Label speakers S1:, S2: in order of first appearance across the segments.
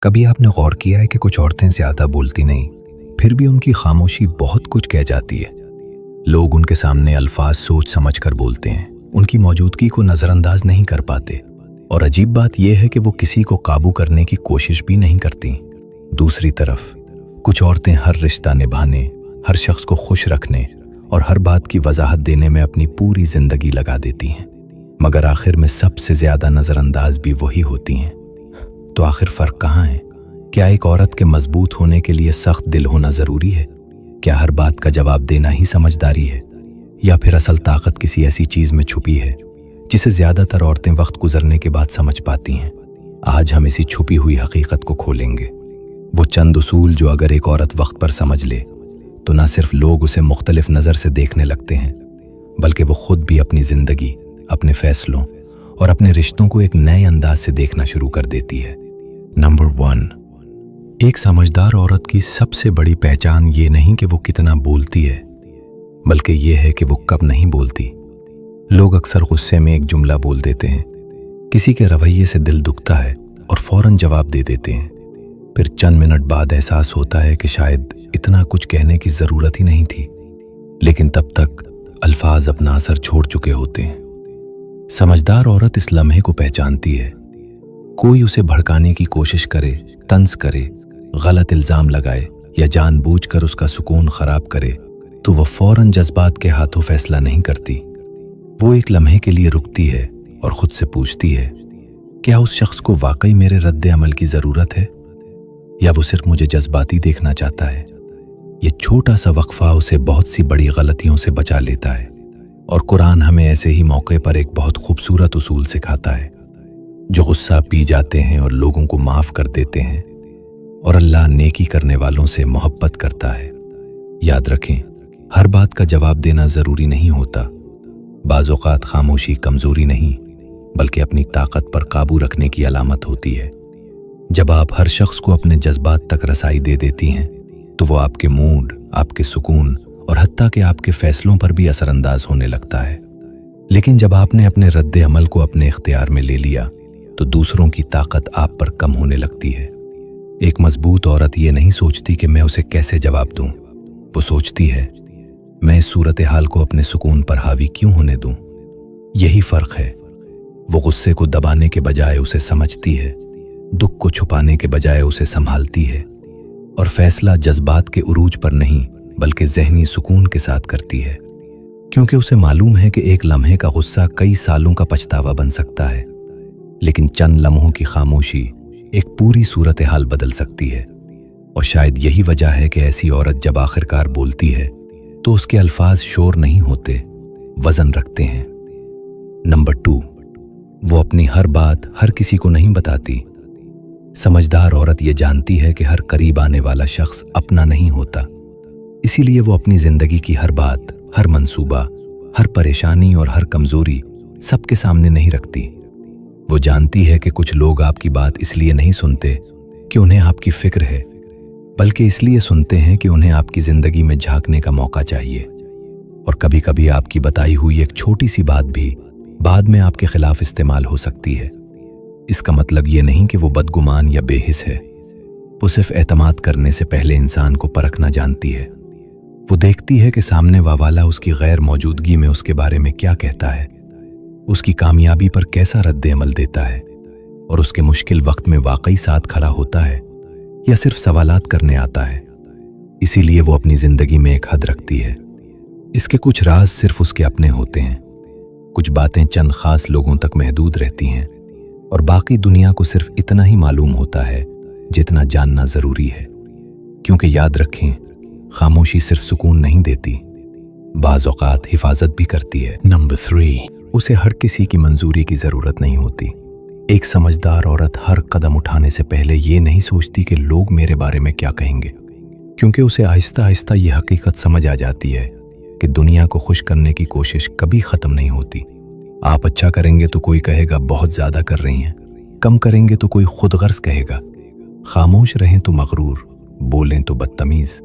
S1: کبھی آپ نے غور کیا ہے کہ کچھ عورتیں زیادہ بولتی نہیں، پھر بھی ان کی خاموشی بہت کچھ کہہ جاتی ہے۔ لوگ ان کے سامنے الفاظ سوچ سمجھ کر بولتے ہیں، ان کی موجودگی کو نظر انداز نہیں کر پاتے، اور عجیب بات یہ ہے کہ وہ کسی کو قابو کرنے کی کوشش بھی نہیں کرتی۔ دوسری طرف کچھ عورتیں ہر رشتہ نبھانے، ہر شخص کو خوش رکھنے اور ہر بات کی وضاحت دینے میں اپنی پوری زندگی لگا دیتی ہیں، مگر آخر میں سب سے زیادہ نظر انداز بھی وہی ہوتی ہیں۔ تو آخر فرق کہاں ہے؟ کیا ایک عورت کے مضبوط ہونے کے لیے سخت دل ہونا ضروری ہے؟ کیا ہر بات کا جواب دینا ہی سمجھداری ہے؟ یا پھر اصل طاقت کسی ایسی چیز میں چھپی ہے جسے زیادہ تر عورتیں وقت گزرنے کے بعد سمجھ پاتی ہیں؟ آج ہم اسی چھپی ہوئی حقیقت کو کھولیں گے، وہ چند اصول جو اگر ایک عورت وقت پر سمجھ لے تو نہ صرف لوگ اسے مختلف نظر سے دیکھنے لگتے ہیں، بلکہ وہ خود بھی اپنی زندگی، اپنے فیصلوں اور اپنے رشتوں کو ایک نئے انداز سے دیکھنا شروع کر دیتی ہے۔ نمبر 1، ایک سمجھدار عورت کی سب سے بڑی پہچان یہ نہیں کہ وہ کتنا بولتی ہے، بلکہ یہ ہے کہ وہ کب نہیں بولتی۔ لوگ اکثر غصے میں ایک جملہ بول دیتے ہیں، کسی کے رویے سے دل دکھتا ہے اور فوراً جواب دے دیتے ہیں، پھر چند منٹ بعد احساس ہوتا ہے کہ شاید اتنا کچھ کہنے کی ضرورت ہی نہیں تھی، لیکن تب تک الفاظ اپنا اثر چھوڑ چکے ہوتے ہیں۔ سمجھدار عورت اس لمحے کو پہچانتی ہے، کوئی اسے بھڑکانے کی کوشش کرے، طنز کرے، غلط الزام لگائے یا جان بوجھ کر اس کا سکون خراب کرے تو وہ فوراً جذبات کے ہاتھوں فیصلہ نہیں کرتی۔ وہ ایک لمحے کے لیے رکتی ہے اور خود سے پوچھتی ہے، کیا اس شخص کو واقعی میرے رد عمل کی ضرورت ہے یا وہ صرف مجھے جذباتی دیکھنا چاہتا ہے؟ یہ چھوٹا سا وقفہ اسے بہت سی بڑی غلطیوں سے بچا لیتا ہے، اور قرآن ہمیں ایسے ہی موقع پر ایک بہت خوبصورت اصول سکھاتا ہے، جو غصہ پی جاتے ہیں اور لوگوں کو معاف کر دیتے ہیں، اور اللہ نیکی کرنے والوں سے محبت کرتا ہے۔ یاد رکھیں، ہر بات کا جواب دینا ضروری نہیں ہوتا۔ بعض اوقات خاموشی کمزوری نہیں، بلکہ اپنی طاقت پر قابو رکھنے کی علامت ہوتی ہے۔ جب آپ ہر شخص کو اپنے جذبات تک رسائی دے دیتی ہیں تو وہ آپ کے موڈ، آپ کے سکون اور حتیٰ کہ آپ کے فیصلوں پر بھی اثر انداز ہونے لگتا ہے۔ لیکن جب آپ نے اپنے رد عمل کو اپنے اختیار میں لے لیا تو دوسروں کی طاقت آپ پر کم ہونے لگتی ہے۔ ایک مضبوط عورت یہ نہیں سوچتی کہ میں اسے کیسے جواب دوں، وہ سوچتی ہے، میں اس صورتحال کو اپنے سکون پر حاوی کیوں ہونے دوں؟ یہی فرق ہے، وہ غصے کو دبانے کے بجائے اسے سمجھتی ہے، دکھ کو چھپانے کے بجائے اسے سنبھالتی ہے، اور فیصلہ جذبات کے عروج پر نہیں بلکہ ذہنی سکون کے ساتھ کرتی ہے، کیونکہ اسے معلوم ہے کہ ایک لمحے کا غصہ کئی سالوں کا پچھتاوا بن سکتا ہے، لیکن چند لمحوں کی خاموشی ایک پوری صورتحال بدل سکتی ہے۔ اور شاید یہی وجہ ہے کہ ایسی عورت جب آخرکار بولتی ہے تو اس کے الفاظ شور نہیں ہوتے، وزن رکھتے ہیں۔ نمبر 2، وہ اپنی ہر بات ہر کسی کو نہیں بتاتی۔ سمجھدار عورت یہ جانتی ہے کہ ہر قریب آنے والا شخص اپنا نہیں ہوتا، اسی لیے وہ اپنی زندگی کی ہر بات، ہر منصوبہ، ہر پریشانی اور ہر کمزوری سب کے سامنے نہیں رکھتی۔ وہ جانتی ہے کہ کچھ لوگ آپ کی بات اس لیے نہیں سنتے کہ انہیں آپ کی فکر ہے، بلکہ اس لیے سنتے ہیں کہ انہیں آپ کی زندگی میں جھانکنے کا موقع چاہیے، اور کبھی کبھی آپ کی بتائی ہوئی ایک چھوٹی سی بات بھی بعد میں آپ کے خلاف استعمال ہو سکتی ہے۔ اس کا مطلب یہ نہیں کہ وہ بدگمان یا بے حس ہے، وہ صرف اعتماد کرنے سے پہلے انسان کو پرکھنا جانتی ہے۔ وہ دیکھتی ہے کہ سامنے والا اس کی غیر موجودگی میں اس کے بارے میں کیا کہتا ہے، اس کی کامیابی پر کیسا رد عمل دیتا ہے، اور اس کے مشکل وقت میں واقعی ساتھ کھڑا ہوتا ہے یا صرف سوالات کرنے آتا ہے۔ اسی لیے وہ اپنی زندگی میں ایک حد رکھتی ہے۔ اس کے کچھ راز صرف اس کے اپنے ہوتے ہیں، کچھ باتیں چند خاص لوگوں تک محدود رہتی ہیں، اور باقی دنیا کو صرف اتنا ہی معلوم ہوتا ہے جتنا جاننا ضروری ہے۔ کیونکہ یاد رکھیں، خاموشی صرف سکون نہیں دیتی، بعض اوقات حفاظت بھی کرتی ہے۔ نمبر 3، اسے ہر کسی کی منظوری کی ضرورت نہیں ہوتی۔ ایک سمجھدار عورت ہر قدم اٹھانے سے پہلے یہ نہیں سوچتی کہ لوگ میرے بارے میں کیا کہیں گے، کیونکہ اسے آہستہ آہستہ یہ حقیقت سمجھ آ جاتی ہے کہ دنیا کو خوش کرنے کی کوشش کبھی ختم نہیں ہوتی۔ آپ اچھا کریں گے تو کوئی کہے گا بہت زیادہ کر رہی ہیں، کم کریں گے تو کوئی خود غرض کہے گا، خاموش رہیں تو مغرور، بولیں تو بدتمیز۔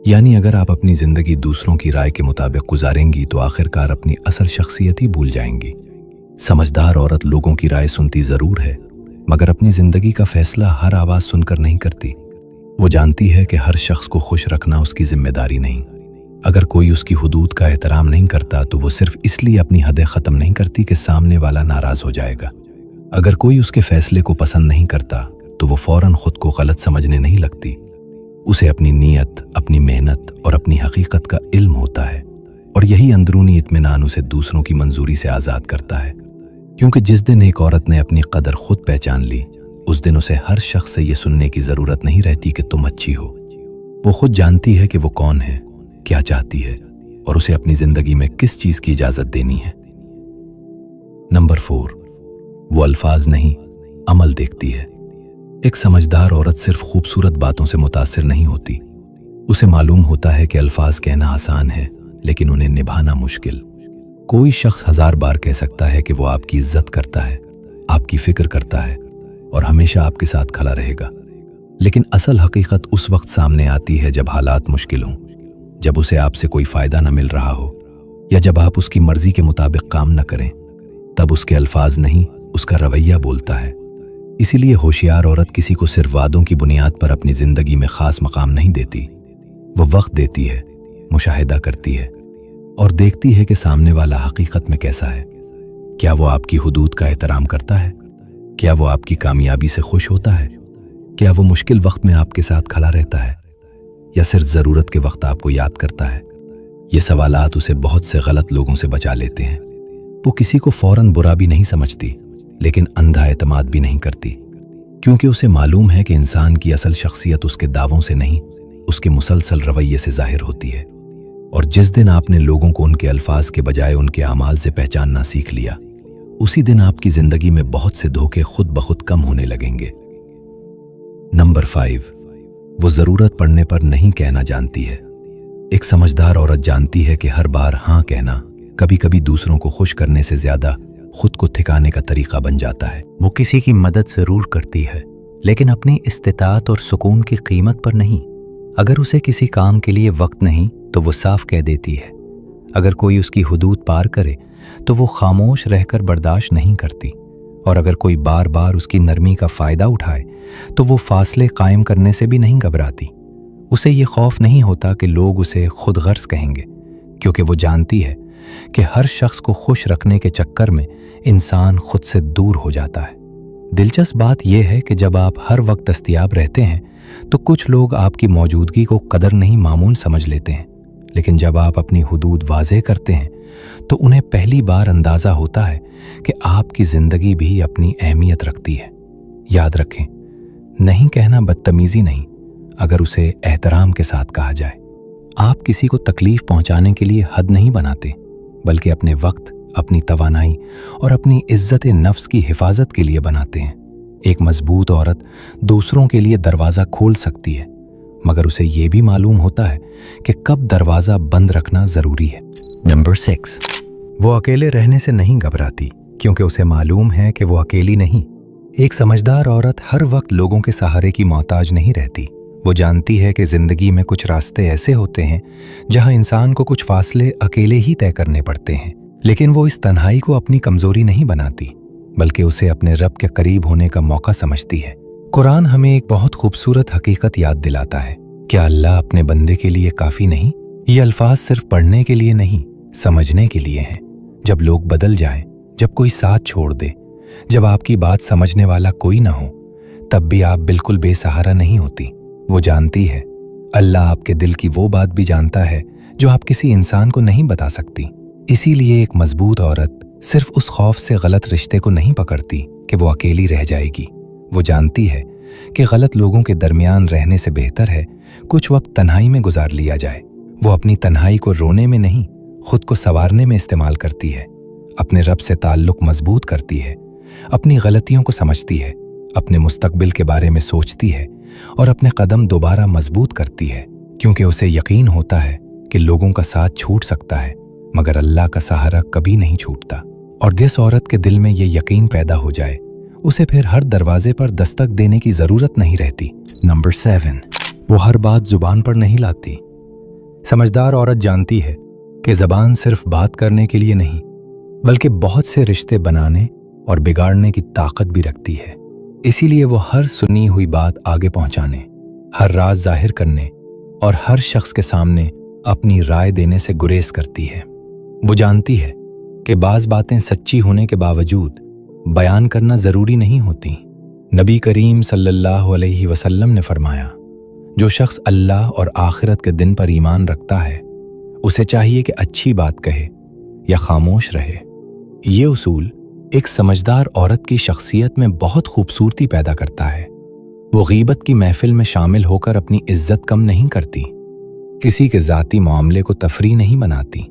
S1: یعنی اگر آپ اپنی زندگی دوسروں کی رائے کے مطابق گزاریں گی تو آخرکار اپنی اصل شخصیت ہی بھول جائیں گی۔ سمجھدار عورت لوگوں کی رائے سنتی ضرور ہے، मगर अपनी जिंदगी का फैसला हर आवाज सुनकर नहीं करती। वो जानती है कि हर शख्स को खुश रखना उसकी जिम्मेदारी नहीं। अगर कोई उसकी हुदूद का एहतराम नहीं करता तो वो सिर्फ इसलिए अपनी हदें ख़त्म नहीं करती कि सामने वाला नाराज़ हो जाएगा। अगर कोई उसके फैसले को पसंद नहीं करता तो वो फ़ौरन खुद को गलत समझने नहीं लगती। उसे अपनी नीयत, अपनी मेहनत और अपनी हकीकत का इल्म होता है, और यही अंदरूनी इत्मीनान उसे दूसरों की मंजूरी से आज़ाद करता है। क्योंकि जिस दिन एक औरत ने अपनी कदर खुद पहचान ली, उस दिन उसे हर शख्स से ये सुनने की ज़रूरत नहीं रहती कि तुम अच्छी हो। वो खुद जानती है कि वो कौन है, क्या चाहती है और उसे अपनी ज़िंदगी में किस चीज़ की इजाज़त देनी है। नंबर 4, वो अल्फाज नहीं, अमल देखती है। एक समझदार औरत सिर्फ खूबसूरत बातों से मुतासिर नहीं होती। उसे मालूम होता है कि अल्फाज कहना आसान है, लेकिन उन्हें निभाना मुश्किल। कोई शख्स 1000 बार कह सकता है कि वो आपकी इज्जत करता है, आपकी फिक्र करता है और हमेशा आपके साथ खड़ा रहेगा, लेकिन असल हकीकत उस वक्त सामने आती है जब हालात मुश्किल हों, जब उसे आपसे कोई फ़ायदा न मिल रहा हो या जब आप उसकी मर्जी के मुताबिक काम न करें। तब उसके अल्फाज नहीं, उसका रवैया बोलता है। इसीलिए होशियार औरत किसी को सिर्फ वादों की बुनियाद पर अपनी ज़िंदगी में ख़ास मकाम नहीं देती। वो वक्त देती है, मुशाहिदा करती है और देखती है कि सामने वाला हकीकत में कैसा है। क्या वो आपकी हुदूद का एहतराम करता है? क्या वो आपकी कामयाबी से खुश होता है? क्या वो मुश्किल वक्त में आपके साथ खड़ा रहता है या सिर्फ ज़रूरत के वक्त आपको याद करता है? ये सवालात उसे बहुत से गलत लोगों से बचा लेते हैं। वो किसी को फ़ौरन बुरा भी नहीं समझती, लेकिन अंधा एतमाद भी नहीं करती, क्योंकि उसे मालूम है कि इंसान की असल शख्सियत उसके दावों से नहीं, उसके मुसलसल रवैये से जाहिर होती है। और जिस दिन आपने लोगों को उनके अल्फाज के बजाय उनके अमाल से पहचानना सीख लिया, उसी दिन आपकी जिंदगी में बहुत से धोखे खुद ब खुद कम होने लगेंगे। नंबर 5, वो ज़रूरत पड़ने पर नहीं कहना जानती है। एक समझदार औरत जानती है कि हर बार हाँ कहना कभी कभी दूसरों को खुश करने से ज्यादा खुद को ठिकाने का तरीका बन जाता है।
S2: वो किसी की मदद ज़रूर करती है, लेकिन अपनी इस्तिताअत और सुकून की कीमत पर नहीं। अगर उसे किसी काम के लिए वक्त नहीं तो वो साफ कह देती है। अगर कोई उसकी हुदूद पार करे तो वो खामोश रहकर बर्दाश्त नहीं करती, और अगर कोई बार बार उसकी नरमी का फ़ायदा उठाए तो वो फासले कायम करने से भी नहीं घबराती। उसे ये खौफ नहीं होता कि लोग उसे खुद गर्ज कहेंगे, क्योंकि वो जानती है कि हर शख्स को खुश रखने के चक्कर में इंसान खुद से दूर हो जाता है। दिलचस्प बात यह है कि जब आप हर वक्त दस्तयाब रहते हैं तो कुछ लोग आपकी मौजूदगी को कदर नहीं मामूल समझ लेते हैं, लेकिन जब आप अपनी हुदूद वाज़े करते हैं तो उन्हें पहली बार अंदाज़ा होता है कि आपकी ज़िंदगी भी अपनी अहमियत रखती है। याद रखें, नहीं कहना बदतमीज़ी नहीं, अगर उसे एहतराम के साथ कहा जाए। आप किसी को तकलीफ़ पहुंचाने के लिए हद नहीं बनाते, बल्कि अपने वक्त, अपनी तवानाई और अपनी इज्जत नफ्स की हिफाजत के लिए बनाते हैं। एक मजबूत औरत दूसरों के लिए दरवाज़ा खोल सकती है, मगर उसे ये भी मालूम होता है कि कब दरवाज़ा बंद रखना ज़रूरी है। नंबर 6, वो अकेले रहने से नहीं घबराती, क्योंकि उसे मालूम है कि वो अकेली नहीं। एक समझदार औरत हर वक्त लोगों के सहारे की मोहताज नहीं रहती। वो जानती है कि ज़िंदगी में कुछ रास्ते ऐसे होते हैं जहां इंसान को कुछ फासले अकेले ही तय करने पड़ते हैं, लेकिन वो इस तन्हाई को अपनी कमज़ोरी नहीं बनाती, बल्कि उसे अपने रब के करीब होने का मौका समझती है। कुरान हमें एक बहुत खूबसूरत हकीकत याद दिलाता है, क्या अल्लाह अपने बंदे के लिए काफ़ी नहीं? ये अल्फाज सिर्फ पढ़ने के लिए नहीं, समझने के लिए हैं। जब लोग बदल जाएं, जब कोई साथ छोड़ दे, जब आपकी बात समझने वाला कोई ना हो, तब भी आप बिल्कुल बेसहारा नहीं होती। वो जानती है, अल्लाह आपके दिल की वो बात भी जानता है जो आप किसी इंसान को नहीं बता सकती। इसीलिए एक मजबूत औरत सिर्फ उस खौफ से गलत रिश्ते को नहीं पकड़ती कि वो अकेली रह जाएगी। वो जानती है कि गलत लोगों के दरमियान रहने से बेहतर है कुछ वक्त तन्हाई में गुजार लिया जाए। वो अपनी तन्हाई को रोने में नहीं, खुद को संवारने में इस्तेमाल करती है। अपने रब से ताल्लुक मजबूत करती है, अपनी गलतियों को समझती है, अपने मुस्तकबिल के बारे में सोचती है और अपने कदम दोबारा मजबूत करती है, क्योंकि उसे यकीन होता है कि लोगों का साथ छूट सकता है, मगर अल्लाह का सहारा कभी नहीं छूटता। और जिस औरत के दिल में ये यकीन पैदा हो जाए, उसे फिर हर दरवाजे पर दस्तक देने की ज़रूरत नहीं रहती। नंबर 7, वो हर बात जुबान पर नहीं लाती। समझदार औरत जानती है कि ज़बान सिर्फ बात करने के लिए नहीं, बल्कि बहुत से रिश्ते बनाने और बिगाड़ने की ताकत भी रखती है।
S1: इसीलिए वो हर सुनी हुई बात आगे पहुंचाने, हर राज जाहिर करने और हर शख्स के सामने अपनी राय देने से गुरेज करती है। वो जानती है कि बाज़ बातें सच्ची होने के बावजूद बयान करना ज़रूरी नहीं होती। नबी करीम सल्लल्लाहु अलैहि वसल्लम ने फरमाया, जो शख्स अल्लाह और आखिरत के दिन पर ईमान रखता है उसे चाहिए कि अच्छी बात कहे या खामोश रहे। ये उसूल एक समझदार औरत की शख्सियत में बहुत खूबसूरती पैदा करता है। वो गीबत की महफिल में शामिल होकर अपनी इज्जत कम नहीं करती, किसी के ज़ाती मामले को तफरी नहीं बनाती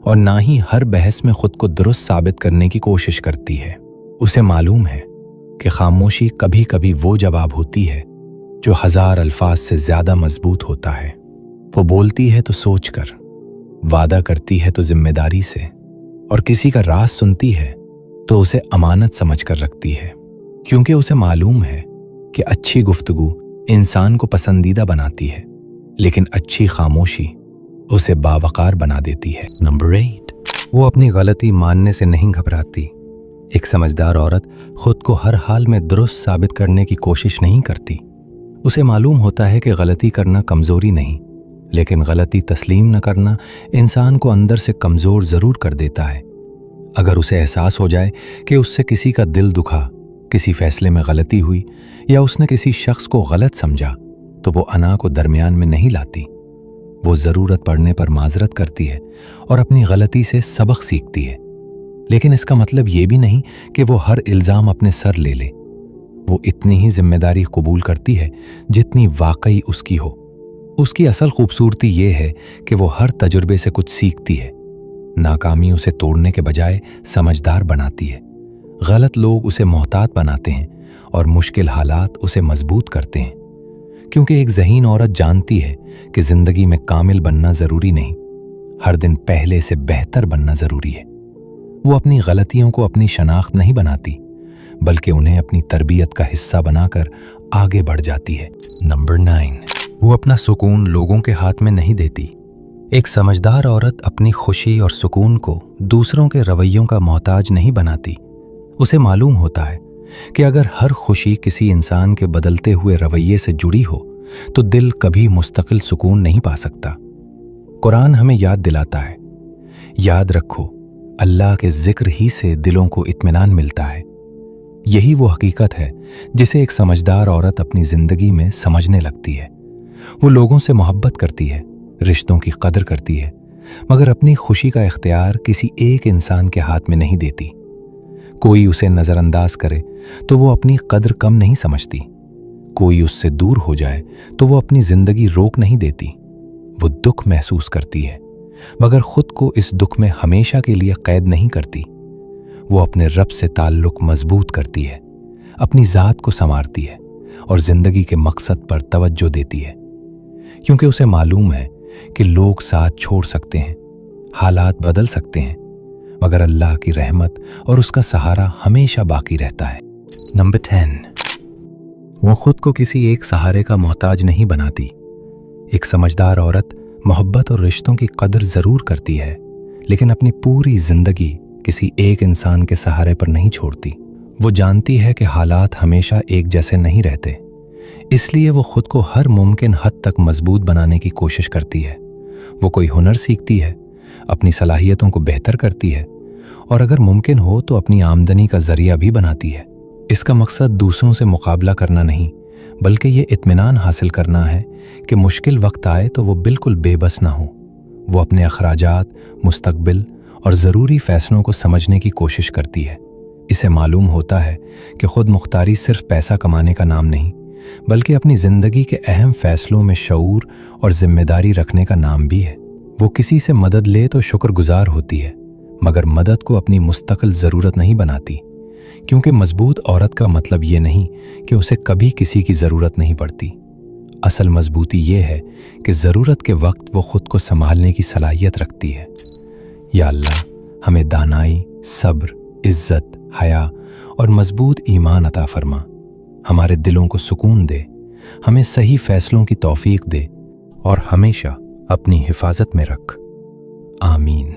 S1: और ना ही हर बहस में खुद को दुरुस्त साबित करने की कोशिश करती है। उसे मालूम है कि खामोशी कभी कभी वो जवाब होती है जो हजार अल्फाज से ज़्यादा मजबूत होता है। वो बोलती है तो सोचकर, वादा करती है तो जिम्मेदारी से, और किसी का राज सुनती है तो उसे अमानत समझकर रखती है, क्योंकि उसे मालूम है कि अच्छी गुफ्तगू इंसान को पसंदीदा बनाती है, लेकिन अच्छी खामोशी उसे बावकार बना देती है।
S2: नंबर 8,
S1: वो अपनी गलती मानने से नहीं घबराती। एक समझदार औरत खुद को हर हाल में दुरुस्त साबित करने की कोशिश नहीं करती। उसे मालूम होता है कि गलती करना कमज़ोरी नहीं, लेकिन गलती तस्लीम न करना इंसान को अंदर से कमज़ोर ज़रूर कर देता है। अगर उसे एहसास हो जाए कि उससे किसी का दिल दुखा, किसी फैसले में गलती हुई या उसने किसी शख्स को गलत समझा, तो वो अना को दरमियान में नहीं लाती। वो ज़रूरत पड़ने पर माजरत करती है और अपनी गलती से सबक सीखती है। लेकिन इसका मतलब ये भी नहीं कि वो हर इल्ज़ाम अपने सर ले ले। वो इतनी ही जिम्मेदारी कबूल करती है जितनी वाकई उसकी हो। उसकी असल खूबसूरती ये है कि वो हर तजुर्बे से कुछ सीखती है। नाकामी उसे तोड़ने के बजाय समझदार बनाती है। गलत लोग उसे मोहतात बनाते हैं और मुश्किल हालात उसे मजबूत करते हैं, क्योंकि एक ज़हीन औरत जानती है कि ज़िंदगी में कामिल बनना ज़रूरी नहीं, हर दिन पहले से बेहतर बनना ज़रूरी है। वो अपनी गलतियों को अपनी शनाख्त नहीं बनाती, बल्कि उन्हें अपनी तरबियत का हिस्सा बनाकर आगे बढ़ जाती है।
S2: नंबर 9,
S1: वो अपना सुकून लोगों के हाथ में नहीं देती। एक समझदार औरत अपनी खुशी और सुकून को दूसरों के रवैयों का मोहताज नहीं बनाती। उसे मालूम होता है कि अगर हर खुशी किसी इंसान के बदलते हुए रवैये से जुड़ी हो तो दिल कभी मुस्तकिल सुकून नहीं पा सकता। कुरान हमें याद दिलाता है, याद रखो अल्लाह के जिक्र ही से दिलों को इत्मीनान मिलता है। यही वो हकीकत है जिसे एक समझदार औरत अपनी जिंदगी में समझने लगती है। वो लोगों से मोहब्बत करती है, रिश्तों की कदर करती है, मगर अपनी खुशी का इख्तियार किसी एक इंसान के हाथ में नहीं देती। कोई उसे नज़रअंदाज करे तो वो अपनी कदर कम नहीं समझती। कोई उससे दूर हो जाए तो वो अपनी ज़िंदगी रोक नहीं देती। वो दुख महसूस करती है, मगर खुद को इस दुख में हमेशा के लिए कैद नहीं करती। वो अपने रब से ताल्लुक़ मजबूत करती है, अपनी ज़ात को संवारती है और ज़िंदगी के मकसद पर तवज्जो देती है, क्योंकि उसे मालूम है कि लोग साथ छोड़ सकते हैं, हालात बदल सकते हैं, मगर अल्लाह की रहमत और उसका सहारा हमेशा बाकी रहता है।
S2: नंबर 10,
S1: वो खुद को किसी एक सहारे का मोहताज नहीं बनाती। एक समझदार औरत मोहब्बत और रिश्तों की कदर ज़रूर करती है, लेकिन अपनी पूरी ज़िंदगी किसी एक इंसान के सहारे पर नहीं छोड़ती। वो जानती है कि हालात हमेशा एक जैसे नहीं रहते, इसलिए वो खुद को हर मुमकिन हद तक मजबूत बनाने की कोशिश करती है। वो कोई हुनर सीखती है, अपनी सलाहियतों को बेहतर करती है और अगर मुमकिन हो तो अपनी आमदनी का ज़रिया भी बनाती है। इसका मकसद दूसरों से मुकाबला करना नहीं, बल्कि ये इत्मीनान हासिल करना है कि मुश्किल वक्त आए तो वो बिल्कुल बेबस ना हो। वो अपने अखराजात, मुस्तकबिल और ज़रूरी फ़ैसलों को समझने की कोशिश करती है। इसे मालूम होता है कि खुद मुख्तारी सिर्फ पैसा कमाने का नाम नहीं, बल्कि अपनी ज़िंदगी के अहम फ़ैसलों में शऊर और ज़िम्मेदारी रखने का नाम भी है। वो किसी से मदद ले तो शुक्रगुजार होती है, मगर मदद को अपनी मुस्तकिल ज़रूरत नहीं बनाती, क्योंकि मजबूत औरत का मतलब ये नहीं कि उसे कभी किसी की ज़रूरत नहीं पड़ती। असल मजबूती ये है कि ज़रूरत के वक्त वो ख़ुद को संभालने की सलाहियत रखती है। या अल्लाह, हमें दानाई, सब्र, इज़्ज़त, हया और मजबूत ईमान अता फरमा। हमारे दिलों को सुकून दे, हमें सही फ़ैसलों की तौफीक दे और हमेशा अपनी हिफाजत में रख। आमीन।